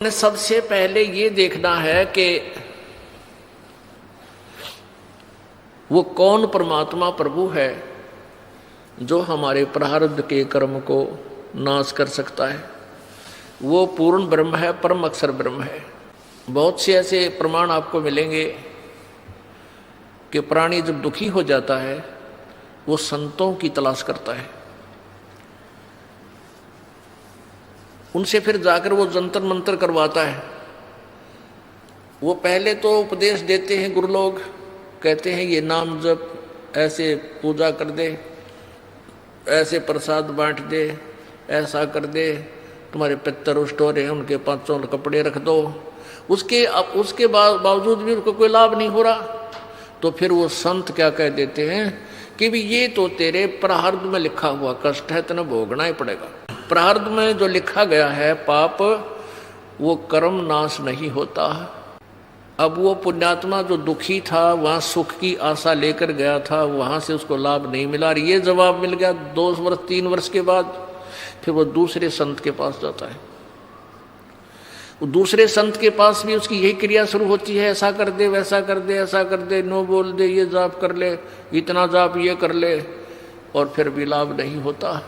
सबसे पहले ये देखना है कि वो कौन परमात्मा प्रभु है जो हमारे प्रारब्ध के कर्म को नाश कर सकता है। वो पूर्ण ब्रह्म है, परम अक्षर ब्रह्म है। बहुत से ऐसे प्रमाण आपको मिलेंगे कि प्राणी जब दुखी हो जाता है वो संतों की तलाश करता है, उनसे फिर जाकर वो जंतर मंतर करवाता है। वो पहले तो उपदेश देते हैं, गुरु लोग कहते हैं ये नाम जप, ऐसे पूजा कर दे, ऐसे प्रसाद बांट दे, ऐसा कर दे, तुम्हारे पितर रुष्ट हो रहे हैं उनके 5 कपड़े रख दो। उसके बावजूद भी उनको कोई लाभ नहीं हो रहा, तो फिर वो संत क्या कह देते हैं कि भी ये तो तेरे प्रारब्ध में लिखा हुआ कष्ट है, तेने भोगना ही पड़ेगा। प्रारब्ध में जो लिखा गया है पाप, वो कर्म नाश नहीं होता। अब वो पुण्यात्मा जो दुखी था, वहाँ सुख की आशा लेकर गया था, वहाँ से उसको लाभ नहीं मिला। ये जवाब मिल गया 2 वर्ष 3 वर्ष के बाद, फिर वो दूसरे संत के पास जाता है। वो दूसरे संत के पास भी उसकी यही क्रिया शुरू होती है, ऐसा कर दे, वैसा कर दे, ऐसा कर दे, नो बोल दे, ये जाप कर ले, इतना जाप ये कर ले, और फिर भी लाभ नहीं होता।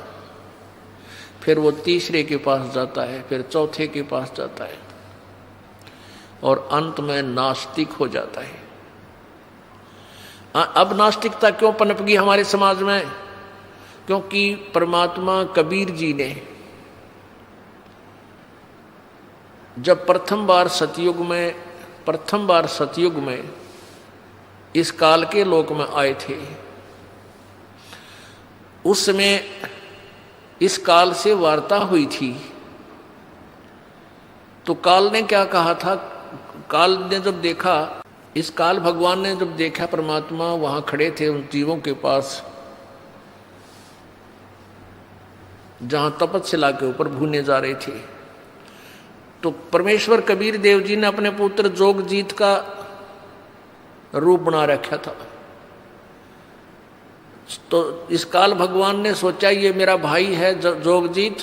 फिर वो तीसरे के पास जाता है, फिर चौथे के पास जाता है, और अंत में नास्तिक हो जाता है। अब नास्तिकता क्यों पनप गई हमारे समाज में? क्योंकि परमात्मा कबीर जी ने जब प्रथम बार सतयुग में इस काल के लोक में आए थे, उस समय इस काल से वार्ता हुई थी। तो काल ने क्या कहा था? काल ने जब देखा, इस काल भगवान ने जब देखा परमात्मा वहां खड़े थे उन जीवों के पास जहां तपस्या के ऊपर भूने जा रहे थे, तो परमेश्वर कबीर देव जी ने अपने पुत्र जोगजीत का रूप बना रखा था। तो इस काल भगवान ने सोचा ये मेरा भाई है जोगजीत,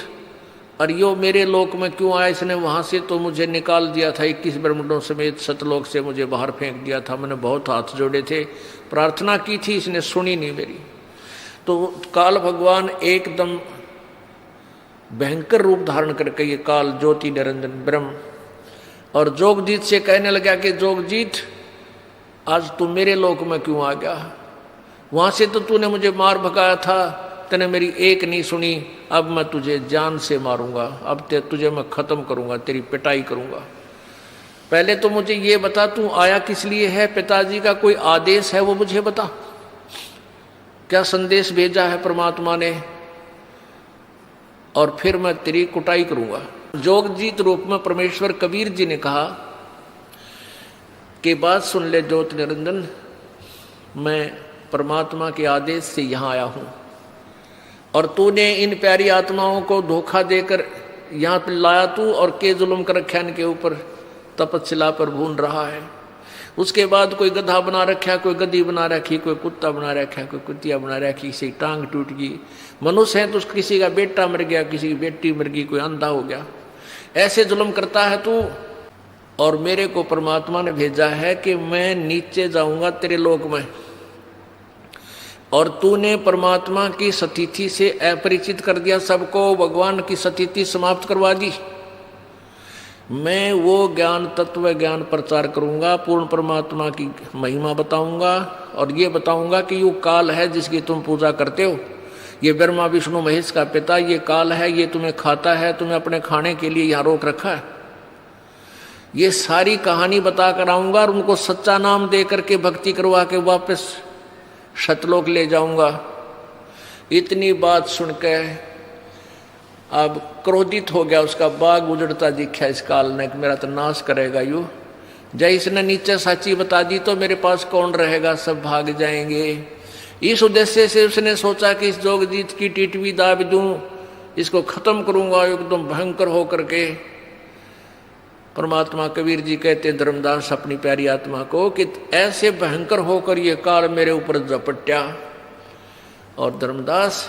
और यो मेरे लोक में क्यों आया? इसने वहां से तो मुझे निकाल दिया था, 21 ब्रह्मांडों समेत सतलोक से मुझे बाहर फेंक दिया था। मैंने बहुत हाथ जोड़े थे, प्रार्थना की थी, इसने सुनी नहीं मेरी। तो काल भगवान एकदम भयंकर रूप धारण करके, ये काल ज्योति निरंजन ब्रह्म, और जोगजीत से कहने लगा कि जोगजीत आज तू मेरे लोक में क्यों आ गया? वहां से तो तूने मुझे मार भगाया था, तूने मेरी एक नहीं सुनी, अब मैं तुझे जान से मारूंगा, अब तुझे मैं खत्म करूंगा, तेरी पिटाई करूंगा। पहले तो मुझे ये बता तू आया किस लिए है? पिताजी का कोई आदेश है वो मुझे बता, क्या संदेश भेजा है परमात्मा ने, और फिर मैं तेरी कुटाई करूंगा। जोगजीत रूप में परमेश्वर कबीर जी ने कहा कि बात सुन ले ज्योति निरंजन, मैं परमात्मा के आदेश से यहाँ आया हूँ, और तूने इन प्यारी आत्माओं को धोखा देकर यहाँ पर लाया तू, और के जुल्म कर रखा इनके ऊपर, तपस्या पर भून रहा है। उसके बाद कोई गधा बना रखा, कोई गधी बना रखी, कोई कुत्ता बना रखा, कोई कुतिया बना रखी, किसी टांग टूट गई। मनुष्य है तो किसी का बेटा मर गया, किसी की बेटी मर गई, कोई अंधा हो गया। ऐसे जुल्म करता है तू, और मेरे को परमात्मा ने भेजा है कि मैं नीचे जाऊंगा तेरे लोक में, और तूने परमात्मा की सतिथि से अपरिचित कर दिया सबको, भगवान की सतिथि समाप्त करवा दी। मैं वो ज्ञान, तत्व ज्ञान प्रचार करूंगा, पूर्ण परमात्मा की महिमा बताऊंगा, और ये बताऊंगा कि ये काल है जिसकी तुम पूजा करते हो, ये ब्रह्मा विष्णु महेश का पिता ये काल है, ये तुम्हें खाता है, तुम्हें अपने खाने के लिए यहाँ रोक रखा है। ये सारी कहानी बता कर आऊंगा, और उनको सच्चा नाम दे करके भक्ति करवा के वापस सतलोक ले जाऊंगा। इतनी बात सुन के अब क्रोधित हो गया, उसका बाग उजड़ता दिखा इस काल ने, मेरा तो नाश करेगा यू। जब इसने नीचे सच्ची बता दी तो मेरे पास कौन रहेगा, सब भाग जाएंगे। इस उद्देश्य से उसने सोचा कि इस जोगजीत की टिटवी दाब दूं, इसको खत्म करूंगा एकदम भयंकर होकर के। परमात्मा कबीर जी कहते धर्मदास अपनी प्यारी आत्मा को कि ऐसे भयंकर होकर ये काल मेरे ऊपर झपट्या, और धर्मदास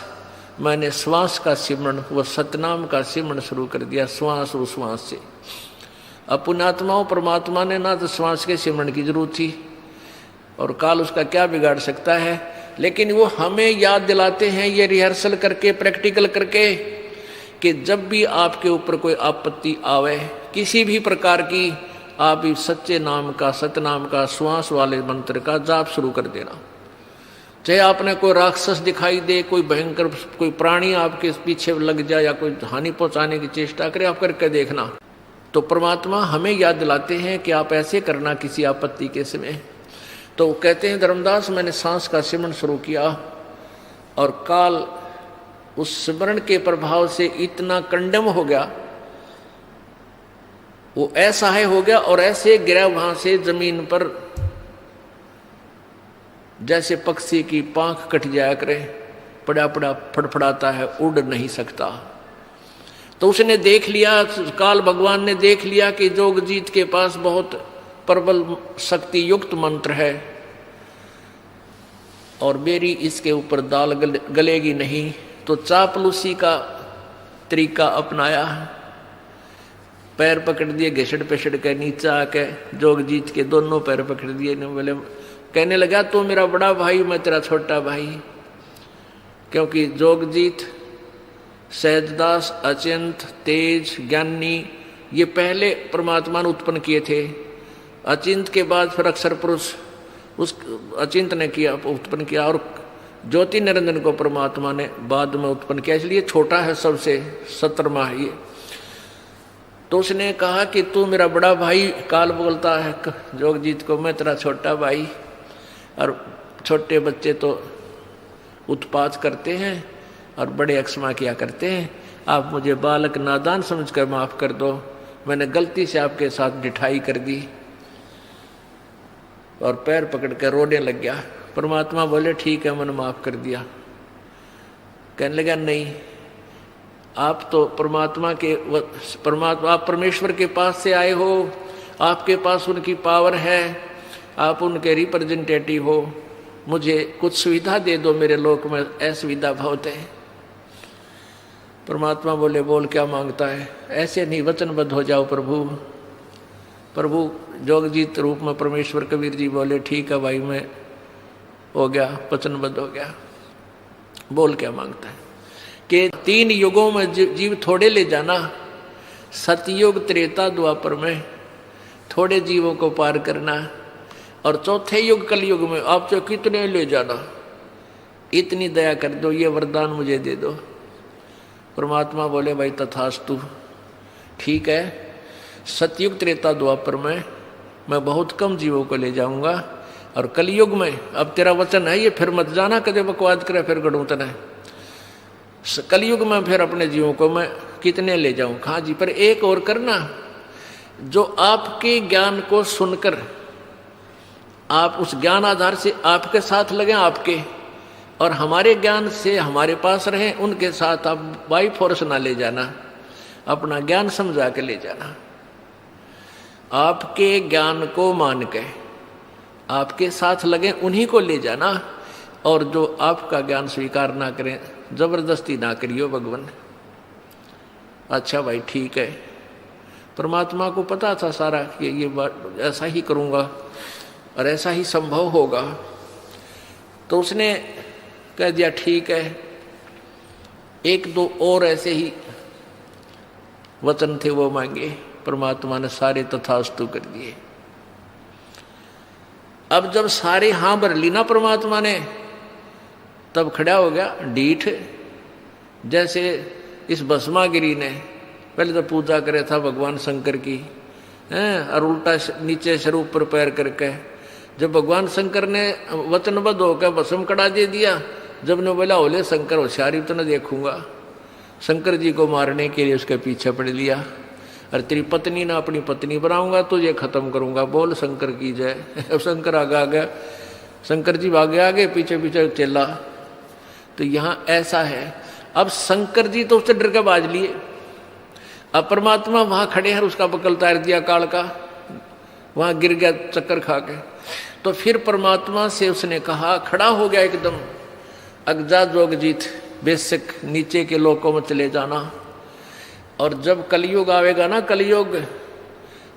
मैंने श्वास का सिमरण, वो सतनाम का सिमरण शुरू कर दिया, श्वास उश्वास से। अब पुण्यात्माओं परमात्मा ने ना तो श्वास के सिमरण की जरूरत थी और काल उसका क्या बिगाड़ सकता है, लेकिन वो हमें याद दिलाते हैं ये रिहर्सल करके, प्रैक्टिकल करके, कि जब भी आपके ऊपर कोई आपत्ति आवे किसी भी प्रकार की, आप इस सच्चे नाम का, सतनाम का, श्वास वाले मंत्र का जाप शुरू कर देना। चाहे आपने कोई राक्षस दिखाई दे, कोई भयंकर कोई प्राणी आपके पीछे लग जाए या कोई हानि पहुंचाने की चेष्टा करे, आप करके देखना। तो परमात्मा हमें याद दिलाते हैं कि आप ऐसे करना किसी आपत्ति के समय। तो कहते हैं धर्मदास, मैंने सांस का सिमरण शुरू किया और काल उस सिमरण के प्रभाव से इतना कंडम हो गया, वो असहाय हो गया और ऐसे गिरा वहां से जमीन पर जैसे पक्षी की पांख कट जाया करे, पड़ा पड़ा फड़फड़ाता है, उड़ नहीं सकता। तो उसने देख लिया, काल भगवान ने देख लिया कि जोगजीत के पास बहुत प्रबल शक्ति युक्त मंत्र है और मेरी इसके ऊपर दाल गलेगी नहीं। तो चापलूसी का तरीका अपनाया, पैर पकड़ दिए, घिसड़ पिसड़ के नीचे आके जोगजीत के दोनों पैर पकड़ दिए। बोले, कहने लगा तू मेरा बड़ा भाई, मैं तेरा छोटा भाई। क्योंकि जोगजीत, सहजदास, अचिंत, तेज, ज्ञानी ये पहले परमात्मा ने उत्पन्न किए थे। अचिंत के बाद फिर अक्षर पुरुष उस अचिंत ने किया, उत्पन्न किया, और ज्योति निरंजन को परमात्मा ने बाद में उत्पन्न किया, इसलिए छोटा है सबसे, 17वां है ये। तो उसने कहा कि तू मेरा बड़ा भाई, काल बोलता है जोगजीत को, मैं तेरा छोटा भाई। और छोटे बच्चे तो उत्पात करते हैं और बड़े अक्षमा किया करते हैं। आप मुझे बालक नादान समझकर माफ कर दो, मैंने गलती से आपके साथ ढिठाई कर दी। और पैर पकड़ कर रोने लग गया। परमात्मा बोले ठीक है, मैंने माफ कर दिया। कहने लगा नहीं, आप तो परमात्मा के आप परमेश्वर के पास से आए हो, आपके पास उनकी पावर है, आप उनके रिप्रेजेंटेटिव हो, मुझे कुछ सुविधा दे दो, मेरे लोक में असुविधा बहुत है। परमात्मा बोले बोल क्या मांगता है? ऐसे नहीं, वचनबद्ध हो जाओ प्रभु। प्रभु जोगजीत रूप में परमेश्वर कबीर जी बोले ठीक है भाई, मैं हो गया, वचनबद्ध हो गया। बोल क्या मांगता है? कि 3 युगों में जीव थोड़े ले जाना, सतयुग, त्रेता, द्वापर में थोड़े जीवों को पार करना, और चौथे युग कलयुग में आप जो कितने ले जाना, इतनी दया कर दो, ये वरदान मुझे दे दो। परमात्मा बोले भाई तथास्तु, ठीक है, सतयुग, त्रेता, द्वापर में मैं बहुत कम जीवों को ले जाऊंगा, और कलयुग में अब तेरा वचन है ये, फिर मत जाना कदे बकवाद करे फिर गढ़ूतन है। कलयुग में फिर अपने जीवों को मैं कितने ले जाऊं? हाँ जी, पर एक और करना, जो आपके ज्ञान को सुनकर आप उस ज्ञान आधार से आपके साथ लगे, आपके और हमारे ज्ञान से हमारे पास रहें, उनके साथ आप बाई फोर्स ना ले जाना, अपना ज्ञान समझा के ले जाना। आपके ज्ञान को मान के आपके साथ लगे, उन्हीं को ले जाना, और जो आपका ज्ञान स्वीकार ना करें, जबरदस्ती ना करियो भगवान। अच्छा भाई ठीक है, परमात्मा को पता था सारा कि ये बात ऐसा ही करूँगा और ऐसा ही संभव होगा, तो उसने कह दिया ठीक है। 1-2 और ऐसे ही वचन थे वो मांगे, परमात्मा ने सारे तथास्तु कर दिए। अब जब सारे हाँ भर ली ना परमात्मा ने, तब खड़ा हो गया डीठ, जैसे इस भस्मागिरी ने पहले तो पूजा करे था भगवान शंकर की, और उल्टा नीचे सर ऊपर पैर करके, जब भगवान शंकर ने वचनबद्ध होकर भस्म कड़ा दे दिया, जब ने बोला बोले शंकर होशियारी तो न देखूंगा, शंकर जी को मारने के लिए उसके पीछे पड़ लिया, और तेरी पत्नी ना अपनी पत्नी बनाऊंगा, तुझे खत्म करूंगा, बोल शंकर की जय। अब शंकर आगे आगे, शंकर जी आगे आगे, पीछे पीछे चला। तो यहाँ ऐसा है, अब शंकर जी तो उससे डर के बाज लिए, अब परमात्मा वहां खड़े हैं, उसका बकल तार दिया काल का, वहां गिर गया चक्कर खा के। तो फिर परमात्मा से उसने कहा, खड़ा हो गया एकदम, अगजा जोगजीत, बेशक नीचे के लोकों में चले जाना, और जब कलयुग आवेगा ना, कलयुग,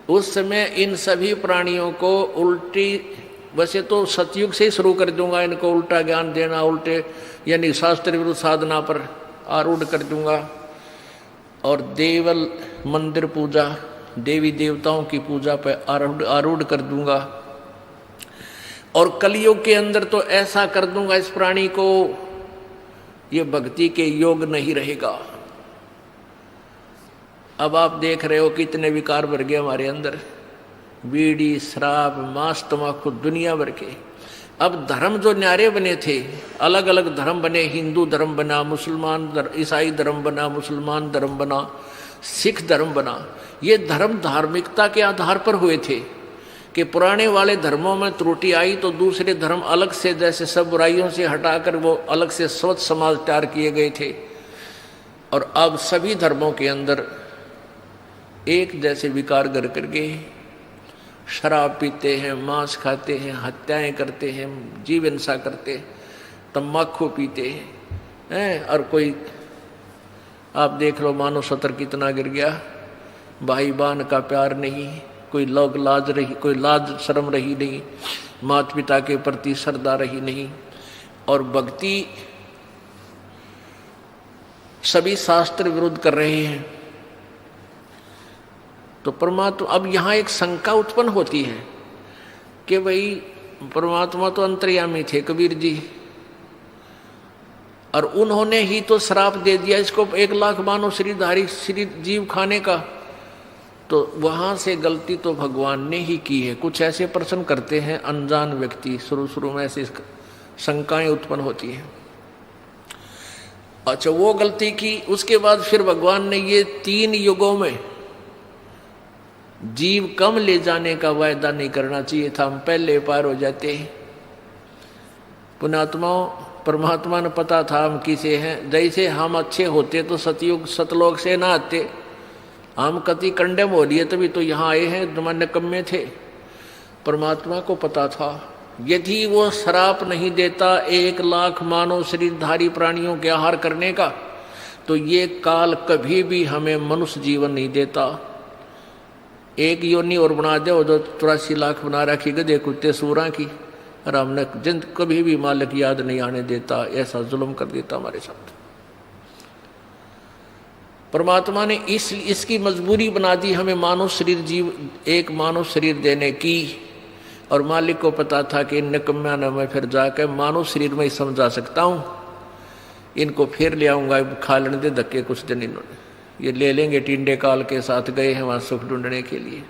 उस समय इन सभी प्राणियों को उल्टी, वैसे तो सतयुग से ही शुरू कर दूंगा इनको उल्टा ज्ञान देना, उल्टे यानी शास्त्र विरुद्ध साधना पर आरूढ़ कर दूंगा, और देवल मंदिर पूजा, देवी देवताओं की पूजा पर आरूढ़ कर दूंगा। और कलयुग के अंदर तो ऐसा कर दूंगा इस प्राणी को, ये भक्ति के योग नहीं रहेगा। अब आप देख रहे हो कितने विकार भर गए हमारे अंदर, बीड़ी, शराब, मांस, तम्बाकू, दुनिया भर के। अब धर्म जो न्यारे बने थे, अलग अलग धर्म बने, हिंदू धर्म बना, मुसलमान ईसाई धर्म बना, मुसलमान धर्म बना, सिख धर्म बना। ये धर्म धार्मिकता के आधार पर हुए थे कि पुराने वाले धर्मों में त्रुटि आई तो दूसरे धर्म अलग से, जैसे सब बुराइयों से हटाकर वो अलग से स्वच्छ समाज तैयार किए गए थे। और अब सभी धर्मों के अंदर एक जैसे विकार घर करके शराब पीते हैं, मांस खाते हैं, हत्याएं करते हैं, जीव हिंसा करते हैं, तम्बाकू पीते हैं। और कोई आप देख लो मानव सतर कितना गिर गया, भाई बहन का प्यार नहीं, कोई लोग लाज रही, कोई लाज शर्म रही नहीं, माता पिता के प्रति श्रद्धा रही नहीं। और भक्ति सभी शास्त्र विरुद्ध कर रहे हैं। तो परमात्मा, अब यहाँ एक शंका उत्पन्न होती है कि भाई परमात्मा तो अंतर्यामी थे कबीर जी, और उन्होंने ही तो श्राप दे दिया इसको 1 लाख मानव शरीरधारी शरीर जीव खाने का, तो वहां से गलती तो भगवान ने ही की है। कुछ ऐसे प्रश्न करते हैं अनजान व्यक्ति, शुरू में ऐसी शंकाएं उत्पन्न होती हैं। अच्छा, वो गलती की, उसके बाद फिर भगवान ने ये 3 युगों में जीव कम ले जाने का वायदा नहीं करना चाहिए था, हम पहले पार हो जाते। पुण्यात्माओं, परमात्मा ने पता था हम किसे हैं। जैसे हम अच्छे होते तो सतयुग सतलोक से ना आते, हम कति कंडेम हो लिए तभी तो यहाँ आए हैं, जमाने कम में थे। परमात्मा को पता था यदि वो श्राप नहीं देता 1 लाख मानव शरीरधारी प्राणियों के आहार करने का, तो ये काल कभी भी हमें मनुष्य जीवन नहीं देता। एक योनि और बना दे, जो 83 लाख बना रखी गधे कुत्ते सूरा की, और हमने जिंद कभी भी मालिक याद नहीं आने देता, ऐसा जुल्म कर देता हमारे साथ। परमात्मा ने इसकी मजबूरी बना दी हमें मानव शरीर जीव, एक मानव शरीर देने की। और मालिक को पता था कि इन निकम्या ने मैं फिर जाकर मानव शरीर में ही समझा सकता हूँ, इनको फिर ले आऊँगा, खा लेने दे धक्के कुछ दिन, इन्होंने ये ले लेंगे। टिंडे काल के साथ गए हैं वहाँ सुख ढूंढने के लिए।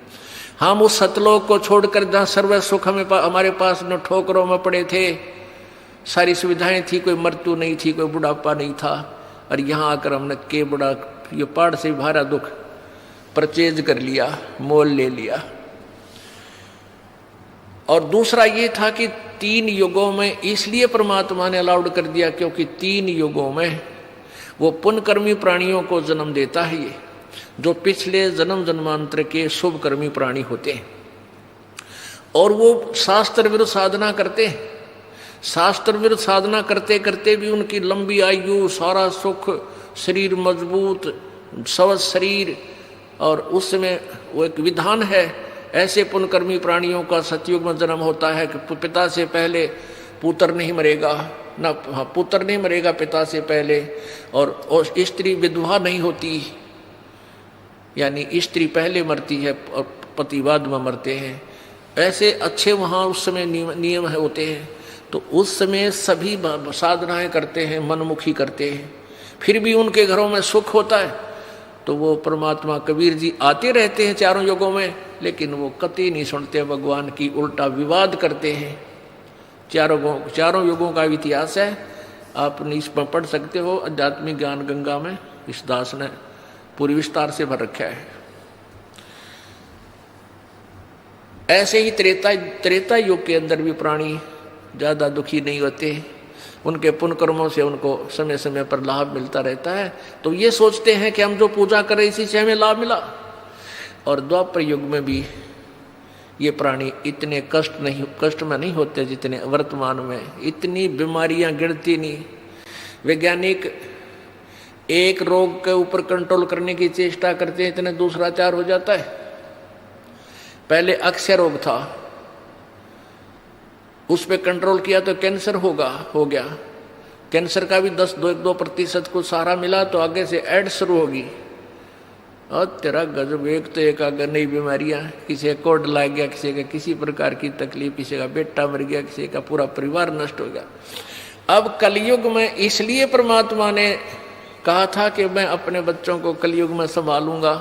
हम उस सतलोक को छोड़कर जहाँ सर्व सुख हमारे पास न ठोकरों में पड़े थे, सारी सुविधाएं थी, कोई मृत्यु नहीं थी, कोई बुढ़ापा नहीं था, और यहाँ आकर हमने के बड़ा ये पहाड़ से भारा दुख परचेज कर लिया, मोल ले लिया। और दूसरा ये था कि 3 युगों में इसलिए परमात्मा ने अलाउड कर दिया क्योंकि 3 युगों में वो पुण्यकर्मी प्राणियों को जन्म देता है, ये जो पिछले जन्म जन्मांतर के शुभ कर्मी प्राणी होते हैं। और वो शास्त्र विरुद्ध साधना करते हैं, शास्त्र विरुद्ध साधना करते करते भी उनकी लंबी आयु, सारा सुख, शरीर मजबूत, स्वस्थ शरीर। और उस समय वो एक विधान है, ऐसे पुण्यकर्मी प्राणियों का सतयुग में जन्म होता है कि पिता से पहले पुत्र नहीं मरेगा, ना पुत्र नहीं मरेगा पिता से पहले, और स्त्री विधवा नहीं होती, यानी स्त्री पहले मरती है और पति बाद में मरते हैं। ऐसे अच्छे वहाँ उस समय नियम होते हैं। तो उस समय सभी साधनाएं करते हैं, मनमुखी करते हैं, फिर भी उनके घरों में सुख होता है। तो वो परमात्मा कबीर जी आते रहते हैं 4 युगों में, लेकिन वो कतई नहीं सुनते भगवान की, उल्टा विवाद करते हैं। 4 युगों का इतिहास है, आप इसमें पढ़ सकते हो, आध्यात्मिक ज्ञान गंगा में इस दास ने पूरी विस्तार से भर रखा है। ऐसे ही त्रेता युग के अंदर भी प्राणी ज़्यादा दुखी नहीं होते, उनके पुण्य कर्मों से उनको समय समय पर लाभ मिलता रहता है। तो ये सोचते हैं कि हम जो पूजा कर रहे इसी से हमें लाभ मिला। और द्वापर युग में भी ये प्राणी इतने कष्ट में नहीं होते जितने वर्तमान में। इतनी बीमारियां गिरती नहीं। वैज्ञानिक एक रोग के ऊपर कंट्रोल करने की चेष्टा करते हैं, इतने दूसरा 4 हो जाता है। पहले अक्षय रोग था, उस पर कंट्रोल किया तो कैंसर हो गया। कैंसर का भी 10-2% को सहारा मिला तो आगे से एड्स शुरू होगी। और तेरा गजब, एक तो एक अगर नई बीमारियां, किसी का कोड लग गया, किसी का किसी प्रकार की तकलीफ, किसी का बेटा मर गया, किसी का पूरा परिवार नष्ट हो गया। अब कलयुग में इसलिए परमात्मा ने कहा था कि मैं अपने बच्चों को कलयुग में संभालूंगा,